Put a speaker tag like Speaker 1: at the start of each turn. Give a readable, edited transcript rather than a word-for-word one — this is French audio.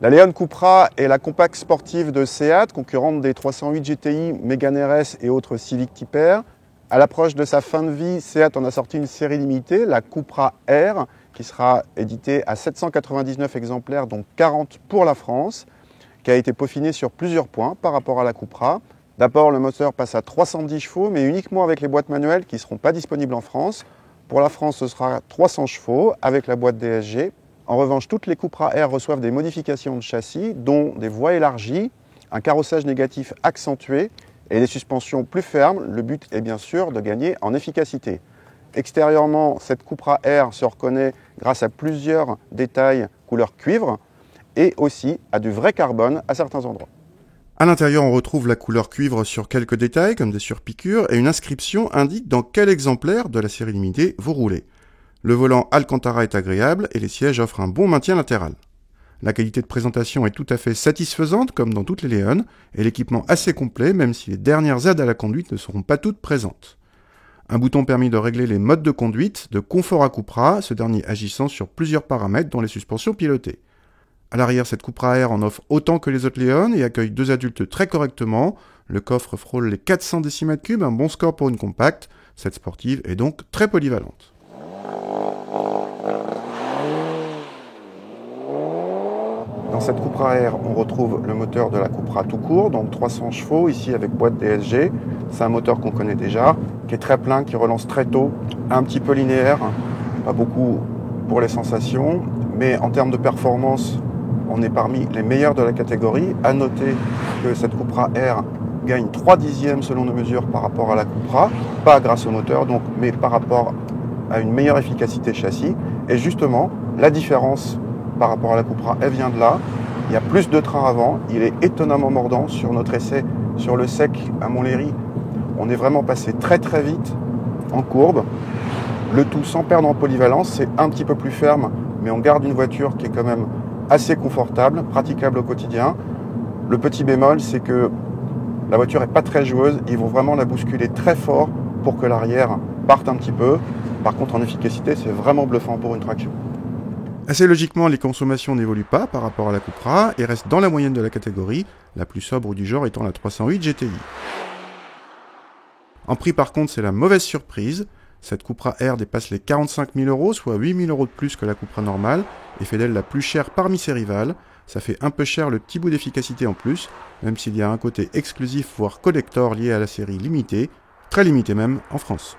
Speaker 1: La Leon Cupra est la compacte sportive de Seat, concurrente des 308 GTI, Mégane RS et autres Civic Type R. À l'approche de sa fin de vie, Seat en a sorti une série limitée, la Cupra R, qui sera éditée à 799 exemplaires, dont 40 pour la France, qui a été peaufinée sur plusieurs points par rapport à la Cupra. D'abord, le moteur passe à 310 chevaux, mais uniquement avec les boîtes manuelles qui ne seront pas disponibles en France. Pour la France, ce sera 300 chevaux avec la boîte DSG. En revanche, toutes les Cupra R reçoivent des modifications de châssis, dont des voies élargies, un carrossage négatif accentué et des suspensions plus fermes. Le but est bien sûr de gagner en efficacité. Extérieurement, cette Cupra R se reconnaît grâce à plusieurs détails couleur cuivre et aussi à du vrai carbone à certains endroits.
Speaker 2: À l'intérieur, on retrouve la couleur cuivre sur quelques détails, comme des surpiqûres, et une inscription indique dans quel exemplaire de la série limitée vous roulez. Le volant Alcantara est agréable et les sièges offrent un bon maintien latéral. La qualité de présentation est tout à fait satisfaisante, comme dans toutes les Leon, et l'équipement assez complet, même si les dernières aides à la conduite ne seront pas toutes présentes. Un bouton permet de régler les modes de conduite, de confort à Cupra, ce dernier agissant sur plusieurs paramètres dont les suspensions pilotées. À l'arrière, cette Cupra R en offre autant que les autres Leon et accueille 2 adultes très correctement. Le coffre frôle les 400 décimètres cubes, un bon score pour une compacte. Cette sportive est donc très polyvalente.
Speaker 1: Dans cette Cupra R, on retrouve le moteur de la Cupra tout court, donc 300 chevaux, ici avec boîte DSG. C'est un moteur qu'on connaît déjà, qui est très plein, qui relance très tôt, un petit peu linéaire, pas beaucoup pour les sensations, mais en termes de performance, on est parmi les meilleurs de la catégorie. À noter que cette Cupra R gagne 3 dixièmes selon nos mesures par rapport à la Cupra, pas grâce au moteur, donc, mais par rapport à une meilleure efficacité châssis. Et justement, la différence par rapport à la Cupra, elle vient de là. Il y a plus de train avant, il est étonnamment mordant. Sur notre essai sur le sec à Montlhéry, on est vraiment passé très très vite en courbe. Le tout sans perdre en polyvalence, c'est un petit peu plus ferme, mais on garde une voiture qui est quand même assez confortable, praticable au quotidien. Le petit bémol, c'est que la voiture n'est pas très joueuse, ils vont vraiment la bousculer très fort pour que l'arrière parte un petit peu. Par contre, en efficacité, c'est vraiment bluffant pour une traction.
Speaker 2: Assez logiquement, les consommations n'évoluent pas par rapport à la Cupra et restent dans la moyenne de la catégorie, la plus sobre du genre étant la 308 GTI. En prix par contre, c'est la mauvaise surprise. Cette Cupra R dépasse les 45 000 €, soit 8 000 € de plus que la Cupra normale, et fait d'elle la plus chère parmi ses rivales. Ça fait un peu cher le petit bout d'efficacité en plus, même s'il y a un côté exclusif voire collector lié à la série limitée, très limitée même en France.